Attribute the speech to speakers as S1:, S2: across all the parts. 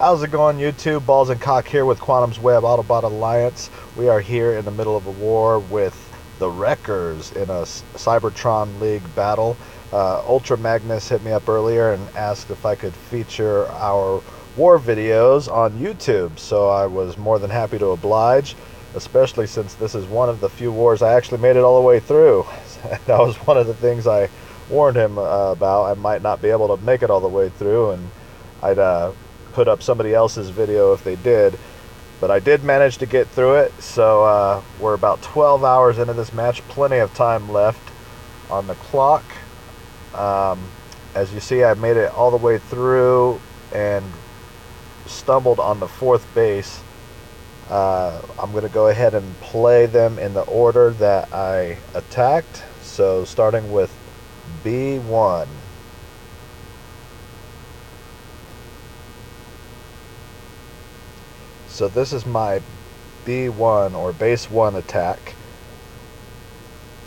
S1: How's it going, YouTube? Balls and Cock here with Quantum's Web Autobot Alliance. We are here in the middle of a war with the Wreckers in a Cybertron League battle. Ultra Magnus hit me up earlier and asked if I could feature our war videos on YouTube, so I was more than happy to oblige, especially since this is one of the few wars I actually made it all the way through. That was one of the things I warned him about. I might not be able to make it all the way through, and I'd put up somebody else's video if they did, but I did manage to get through it. So we're about 12 hours into this match, plenty of time left on the clock. As you see, I made it all the way through and stumbled on the fourth base. I'm going to go ahead and play them in the order that I attacked, so starting with B1. So this is my B1 or base 1 attack.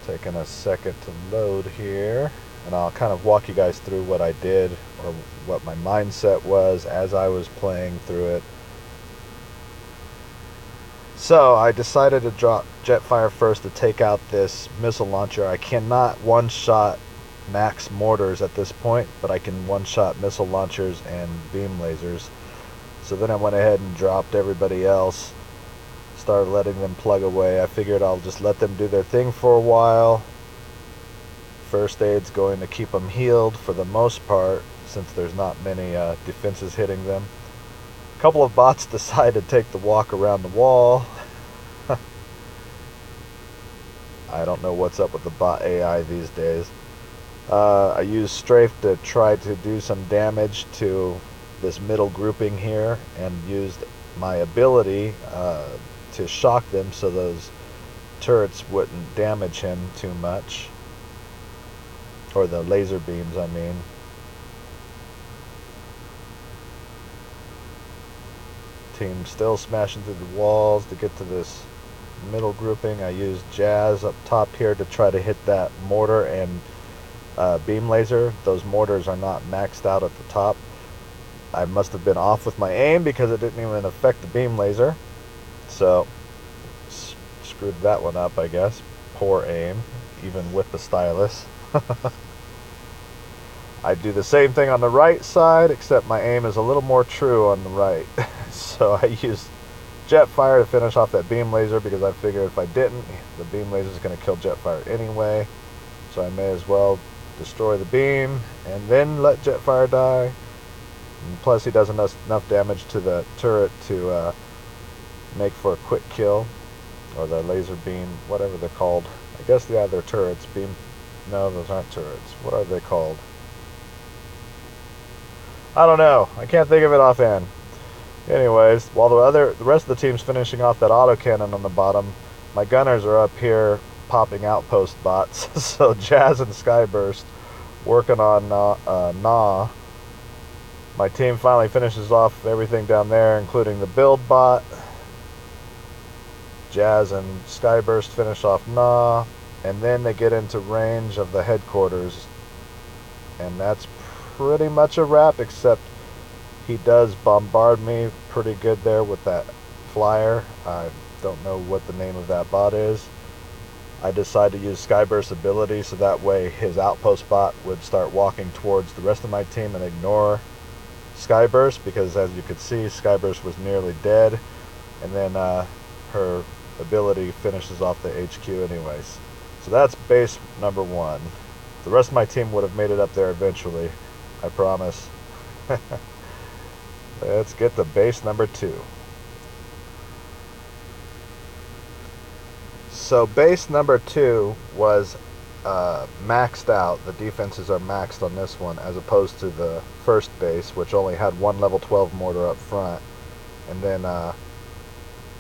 S1: Taking a second to load here, and I'll kind of walk you guys through what I did or what my mindset was as I was playing through it. So I decided to drop Jetfire first to take out this missile launcher. I cannot one-shot max mortars at this point, but I can one-shot missile launchers and beam lasers. So then I went ahead and dropped everybody else, started letting them plug away. I figured I'll just let them do their thing for a while. First aid's going to keep them healed for the most part, since there's not many defenses hitting them. A couple of bots decide to take the walk around the wall. I don't know what's up with the bot AI these days. I used Strafe to try to do some damage to this middle grouping here, and used my ability to shock them so those turrets wouldn't damage him too much, or the laser beams, I mean. Team still smashing through the walls to get to this middle grouping. I used Jazz up top here to try to hit that mortar and beam laser. Those mortars are not maxed out at the top. I must have been off with my aim because it didn't even affect the beam laser. So, screwed that one up, I guess. Poor aim, even with the stylus. I do the same thing on the right side, except my aim is a little more true on the right. So I used Jetfire to finish off that beam laser, because I figured if I didn't, the beam laser is going to kill Jetfire anyway. So I may as well destroy the beam and then let Jetfire die. And plus, he does enough damage to the turret to make for a quick kill, or the laser beam, whatever they're called. I guess they're turrets. Beam? No, those aren't turrets. What are they called? I don't know. I can't think of it offhand. Anyways, while the rest of the team's finishing off that autocannon on the bottom, my gunners are up here popping outpost bots. So Jazz and Skyburst working on Gnaw. My team finally finishes off everything down there, including the build bot. Jazz and Skyburst finish off Gnaw, and then they get into range of the headquarters. And that's pretty much a wrap, except he does bombard me pretty good there with that flyer. I don't know what the name of that bot is. I decided to use Skyburst's ability, so that way his outpost bot would start walking towards the rest of my team and ignore Skyburst, because as you could see, Skyburst was nearly dead, and then her ability finishes off the HQ anyways. So that's base number 1. The rest of my team would have made it up there eventually, I promise. Let's get to base number 2. So base number 2 was maxed out. The defenses are maxed on this one, as opposed to the first base, which only had one level 12 mortar up front, and then a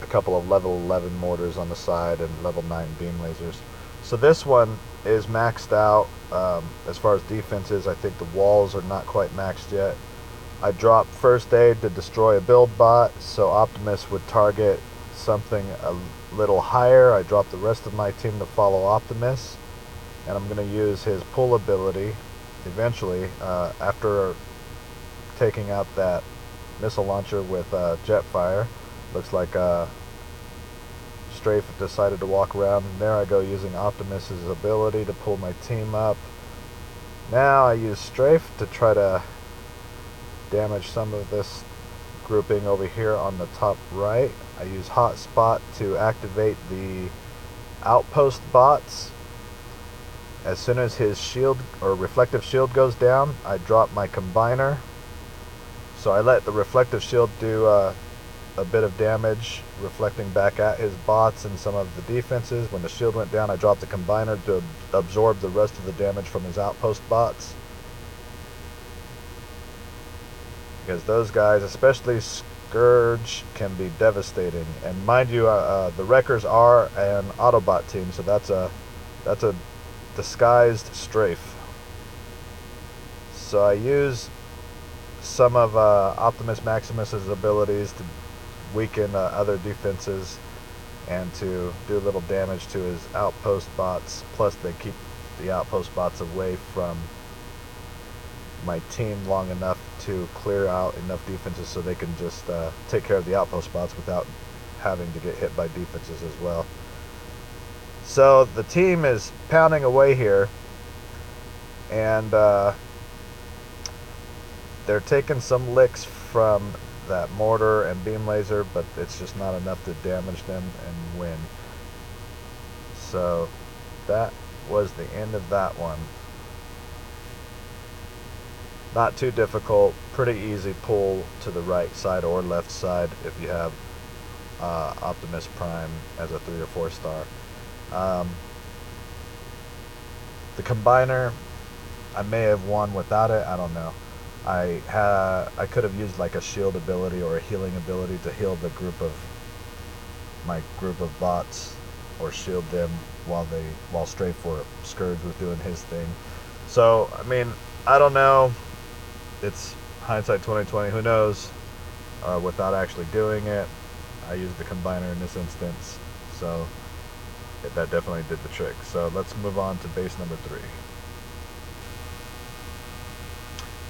S1: couple of level 11 mortars on the side and level 9 beam lasers. So this one is maxed out. As far as defenses, I think the walls are not quite maxed yet. I dropped first aid to destroy a build bot, so Optimus would target something a little higher. I dropped the rest of my team to follow Optimus, and I'm going to use his pull ability eventually after taking out that missile launcher with jet fire. Looks like Strafe decided to walk around. And there I go using Optimus's ability to pull my team up. Now I use Strafe to try to damage some of this grouping over here on the top right. I use Hotspot to activate the outpost bots. As soon as his shield or reflective shield goes down, I drop my combiner. So I let the reflective shield do a bit of damage, reflecting back at his bots and some of the defenses. When the shield went down, I dropped the combiner to absorb the rest of the damage from his outpost bots. Because those guys, especially Scourge, can be devastating. And mind you, the Wreckers are an Autobot team, so that's a disguised Strafe. So I use some of Optimus Maximus's abilities to weaken other defenses and to do a little damage to his outpost bots. Plus they keep the outpost bots away from my team long enough to clear out enough defenses so they can just take care of the outpost bots without having to get hit by defenses as well. So the team is pounding away here, and they're taking some licks from that mortar and beam laser, but it's just not enough to damage them and win. So that was the end of that one. Not too difficult, pretty easy pull to the right side or left side if you have Optimus Prime as a 3 or 4 star. The combiner, I may have won without it, I don't know. I could have used like a shield ability or a healing ability to heal the my group of bots, or shield them while Strafe or Scourge was doing his thing. So I mean, I don't know. It's hindsight 2020. Who knows? Without actually doing it, I used the combiner in this instance, so that definitely did the trick. So let's move on to base number 3.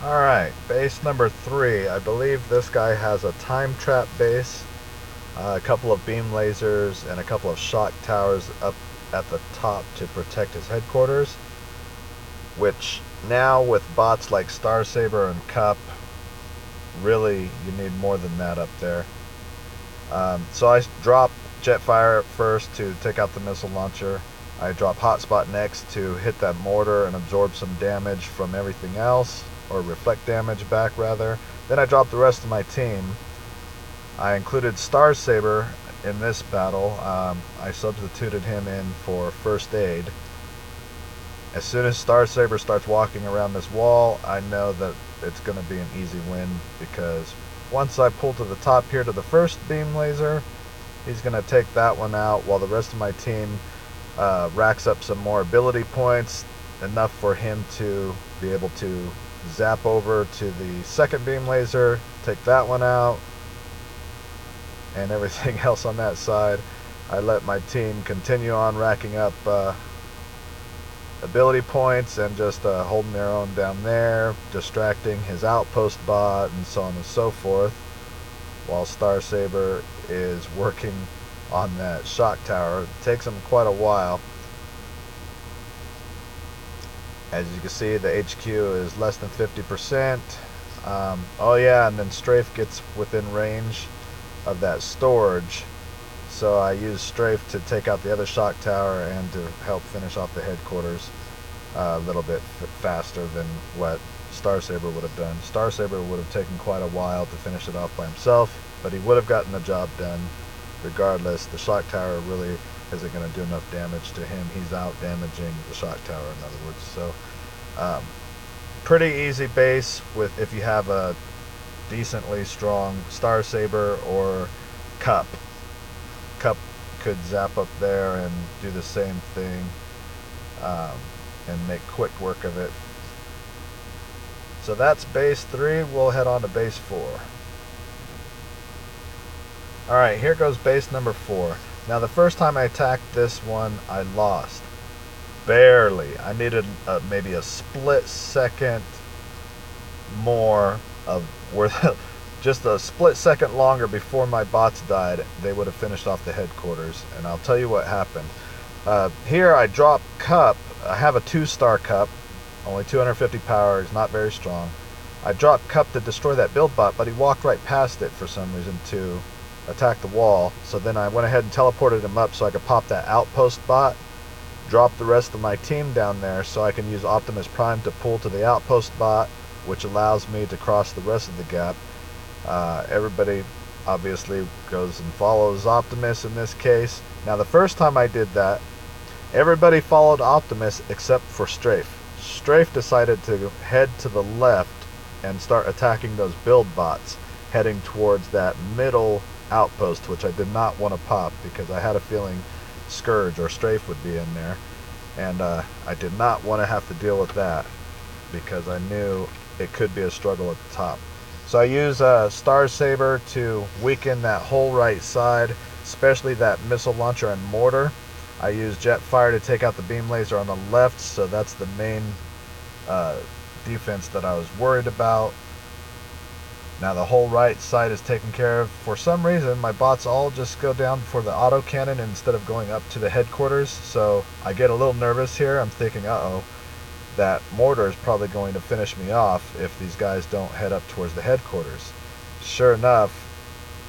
S1: Alright, base number 3. I believe this guy has a time trap base, a couple of beam lasers, and a couple of shock towers up at the top to protect his headquarters, which now with bots like Starsaber and Kup, really you need more than that up there. So I drop Jetfire at first to take out the missile launcher. I drop Hotspot next to hit that mortar and absorb some damage from everything else, or reflect damage back rather. Then I drop the rest of my team. I included Starsaber in this battle. I substituted him in for first aid. As soon as Starsaber starts walking around this wall, I know that it's going to be an easy win, because once I pull to the top here to the first beam laser, he's going to take that one out while the rest of my team racks up some more ability points, enough for him to be able to zap over to the second beam laser, take that one out, and everything else on that side. I let my team continue on racking up ability points and just holding their own down there, distracting his outpost bot and so on and so forth, while Starsaber is working on that shock tower. It takes him quite a while. As you can see, the HQ is less than 50%. Oh yeah, and then Strafe gets within range of that storage, so I use Strafe to take out the other shock tower and to help finish off the headquarters a little bit faster than what Starsaber would have done. Starsaber would have taken quite a while to finish it off by himself, but he would have gotten the job done regardless. The shock tower really isn't going to do enough damage to him. He's out damaging the shock tower, in other words. So pretty easy base with if you have a decently strong Starsaber or Kup. Kup could zap up there and do the same thing and make quick work of it. So that's base 3. We'll head on to base 4. Alright, here goes base number 4. Now the first time I attacked this one, I lost. Barely. I needed maybe a split second more of where just a split second longer before my bots died, they would have finished off the headquarters. And I'll tell you what happened. Here I dropped Kup. I have a 2-star Kup, only 250 power, he's not very strong. I dropped Kup to destroy that build bot, but he walked right past it for some reason to attack the wall. So then I went ahead and teleported him up so I could pop that outpost bot, drop the rest of my team down there so I can use Optimus Prime to pull to the outpost bot, which allows me to cross the rest of the gap. Everybody obviously goes and follows Optimus in this case. Now the first time I did that, everybody followed Optimus except for Strafe. Strafe decided to head to the left and start attacking those build bots, heading towards that middle outpost, which I did not want to pop because I had a feeling Scourge or Strafe would be in there, and I did not want to have to deal with that because I knew it could be a struggle at the top. So I use Star Saber to weaken that whole right side, especially that missile launcher and mortar. I use Jetfire to take out the beam laser on the left, so that's the main defense that I was worried about. Now the whole right side is taken care of. For some reason, my bots all just go down for the autocannon instead of going up to the headquarters, so I get a little nervous here. I'm thinking, uh-oh, that mortar is probably going to finish me off if these guys don't head up towards the headquarters. Sure enough,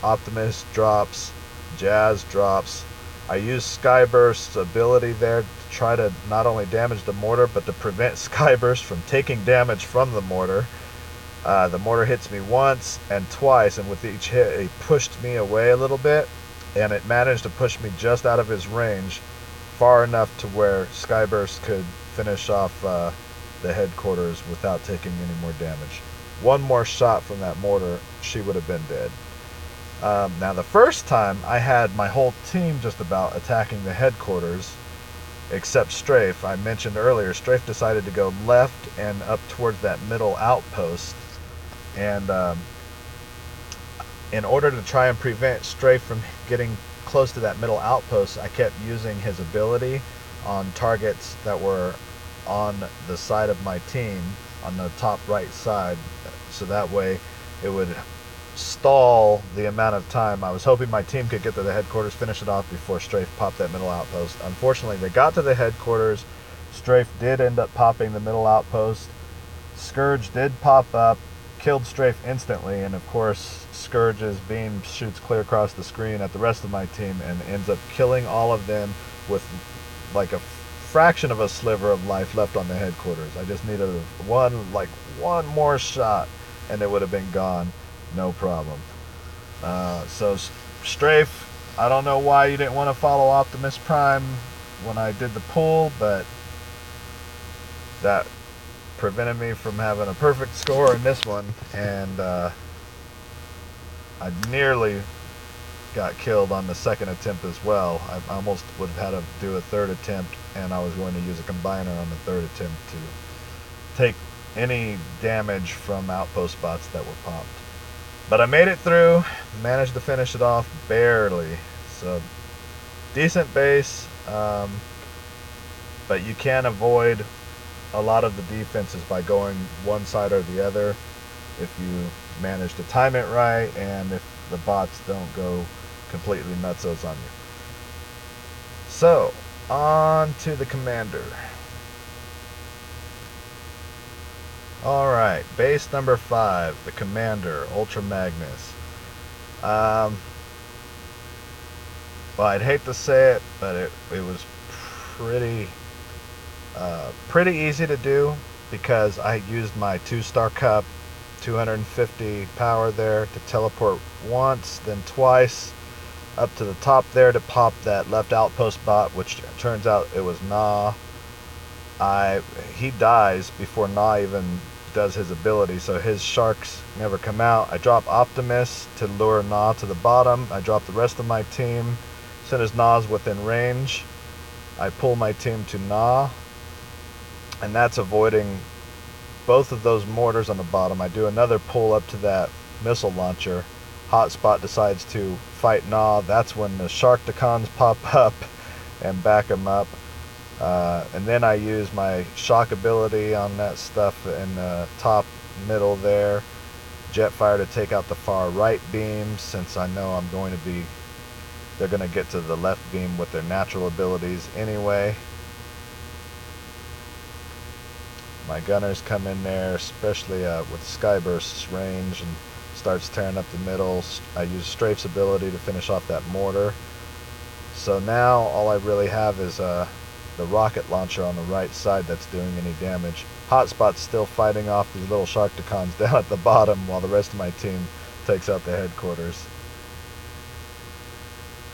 S1: Optimus drops, Jazz drops. I use Skyburst's ability there to try to not only damage the mortar, but to prevent Skyburst from taking damage from the mortar. The mortar hits me once and twice, and with each hit, it pushed me away a little bit, and it managed to push me just out of his range, far enough to where Skyburst could finish off the headquarters without taking any more damage. One more shot from that mortar, she would have been dead. Now the first time I had my whole team just about attacking the headquarters except Strafe. I mentioned earlier Strafe decided to go left and up towards that middle outpost, and in order to try and prevent Strafe from getting close to that middle outpost, I kept using his ability on targets that were on the side of my team, on the top right side, so that way it would stall the amount of time. I was hoping my team could get to the headquarters, finish it off before Strafe popped that middle outpost. Unfortunately, they got to the headquarters. Strafe did end up popping the middle outpost. Scourge did pop up, killed Strafe instantly, and of course Scourge's beam shoots clear across the screen at the rest of my team and ends up killing all of them with like a fraction of a sliver of life left on the headquarters. I just needed one more shot and it would have been gone. No problem. So Strafe, I don't know why you didn't want to follow Optimus Prime when I did the pull, but that prevented me from having a perfect score in this one, and I nearly got killed on the second attempt as well. I almost would have had to do a third attempt, and I was going to use a combiner on the third attempt to take any damage from outpost bots that were popped. But I made it through, managed to finish it off barely. So, decent base, but you can avoid a lot of the defenses by going one side or the other if you manage to time it right and if the bots don't go completely nutsos on you. So, on to the commander. Alright, base number 5, the Commander, Ultra Magnus. Well, I'd hate to say it, but it was pretty easy to do because I used my 2-star Kup, 250 power there to teleport once, then twice up to the top there to pop that left outpost bot, which turns out it was Nah. He dies before Nah even does his ability, so his sharks never come out. I drop Optimus to lure Nah to the bottom. I drop the rest of my team. As soon as Nah's within range, I pull my team to Nah, and that's avoiding both of those mortars on the bottom. I do another pull up to that missile launcher. Hotspot decides to fight Nah. That's when the Sharktacons pop up and back him up. And then I use my shock ability on that stuff in the top middle there. jet fire to take out the far right beam, since I know they're going to get to the left beam with their natural abilities anyway. My gunners come in there, especially with Skyburst's range, and starts tearing up the middle. I use Strafe's ability to finish off that mortar. So now all I really have is the rocket launcher on the right side that's doing any damage. Hotspot's still fighting off these little Sharkticons down at the bottom while the rest of my team takes out the headquarters.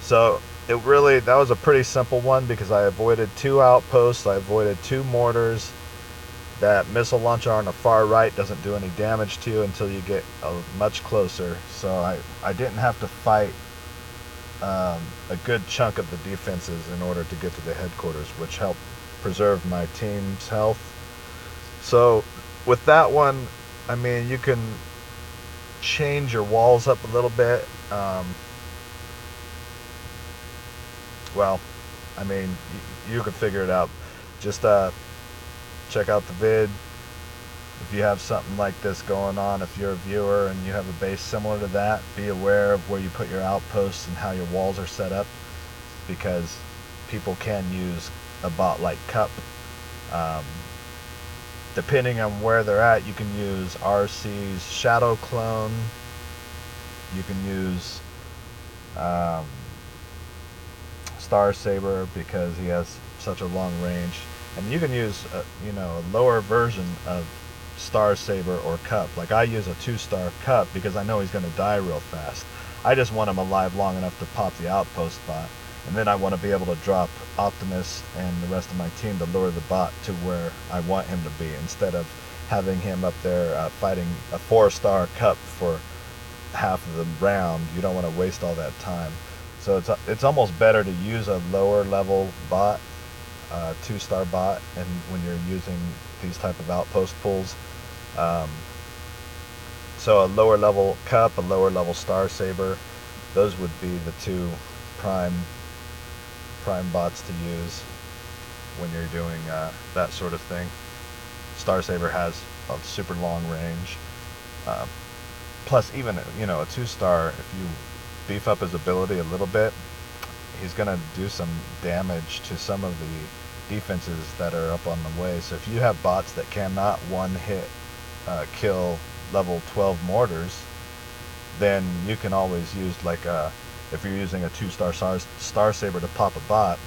S1: So that was a pretty simple one, because I avoided 2 outposts, I avoided 2 mortars. That missile launcher on the far right doesn't do any damage to you until you get much closer. So I didn't have to fight a good chunk of the defenses in order to get to the headquarters, which helped preserve my team's health. So with that one, I mean, you can change your walls up a little bit. Well, I mean, you can figure it out. Just check out the vid. If you have something like this going on, if you're a viewer and you have a base similar to that, be aware of where you put your outposts and how your walls are set up, because people can use a bot like Kup. Depending on where they're at, you can use RC's Shadow Clone. You can use Star Saber, because he has such a long range. And you can use a lower version of Star Saber or Kup. Like, I use a 2-star Kup because I know he's going to die real fast. I just want him alive long enough to pop the outpost bot, and then I want to be able to drop Optimus and the rest of my team to lure the bot to where I want him to be, instead of having him up there fighting a 4-star Kup for half of the round. You don't want to waste all that time. So it's almost better to use a lower level bot, 2-star bot, and when you're using these type of outpost pulls. So a lower level Kup, a lower level Star Saber, those would be the 2 prime bots to use when you're doing that sort of thing. Star Saber has a super long range. Plus, even a 2-star, if you beef up his ability a little bit, he's going to do some damage to some of the defenses that are up on the way. So if you have bots that cannot one-hit kill level 12 mortars, then you can always use, like, if you're using a 2-star Star Saber to pop a bot,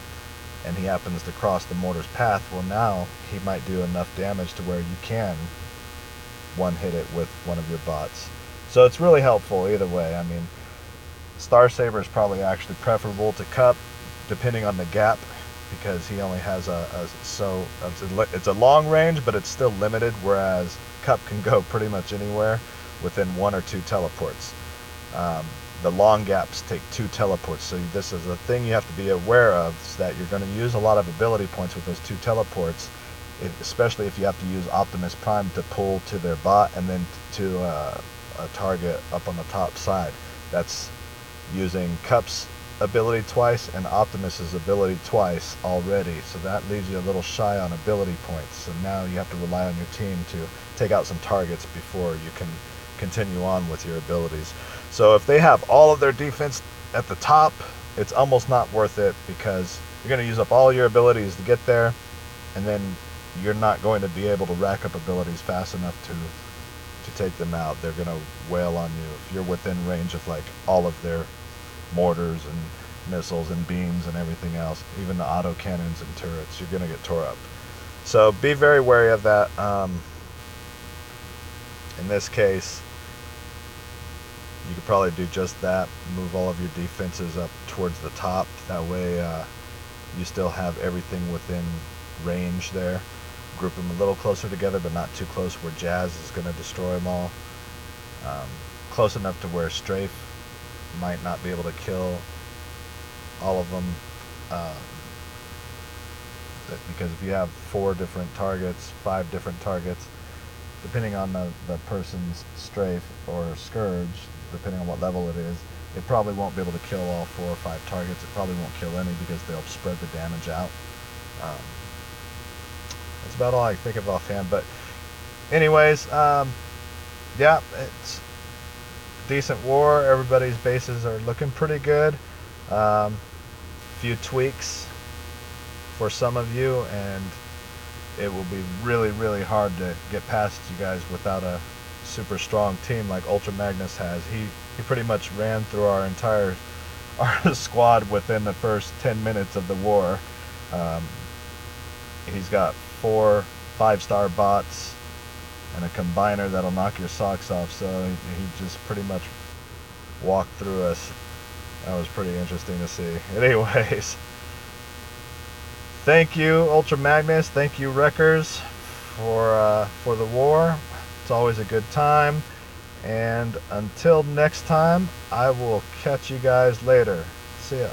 S1: and he happens to cross the mortar's path, well, now he might do enough damage to where you can one-hit it with one of your bots. So it's really helpful either way. I mean, Star Saber is probably actually preferable to Kup, depending on the gap, because he only has it's a long range, but it's still limited, whereas Kup can go pretty much anywhere within 1 or 2 teleports. The long gaps take 2 teleports, so this is a thing you have to be aware of, is that you're going to use a lot of ability points with those 2 teleports, especially if you have to use Optimus Prime to pull to their bot and then to a target up on the top side. That's using Kup's ability twice and Optimus's ability twice already, so that leaves you a little shy on ability points. So now you have to rely on your team to take out some targets before you can continue on with your abilities. So if they have all of their defense at the top, it's almost not worth it, because you're going to use up all your abilities to get there, and then you're not going to be able to rack up abilities fast enough to take them out. They're going to wail on you if you're within range of, like, all of their mortars and missiles and beams and everything else, even the auto cannons and turrets. You're going to get tore up. So be very wary of that. In this case, you could probably do just that. Move all of your defenses up towards the top. That way you still have everything within range there. Group them a little closer together, but not too close where Jazz is going to destroy them all. Close enough to where Strafe might not be able to kill all of them. Because if you have 4 different targets, 5 different targets, depending on the person's Strafe or Scourge, depending on what level it is, it probably won't be able to kill all 4 or 5 targets. It probably won't kill any, because they'll spread the damage out. That's about all I think of offhand. But anyways, yeah, decent war. Everybody's bases are looking pretty good. Few tweaks for some of you, and it will be really, really hard to get past you guys without a super strong team like Ultra Magnus has. He pretty much ran through our entire our squad within the first 10 minutes of the war. He's got 4 5-star bots and a combiner that'll knock your socks off, so he just pretty much walked through us. That was pretty interesting to see. Anyways, thank you, Ultra Magnus. Thank you, Wreckers, for the war. It's always a good time. And until next time, I will catch you guys later. See ya.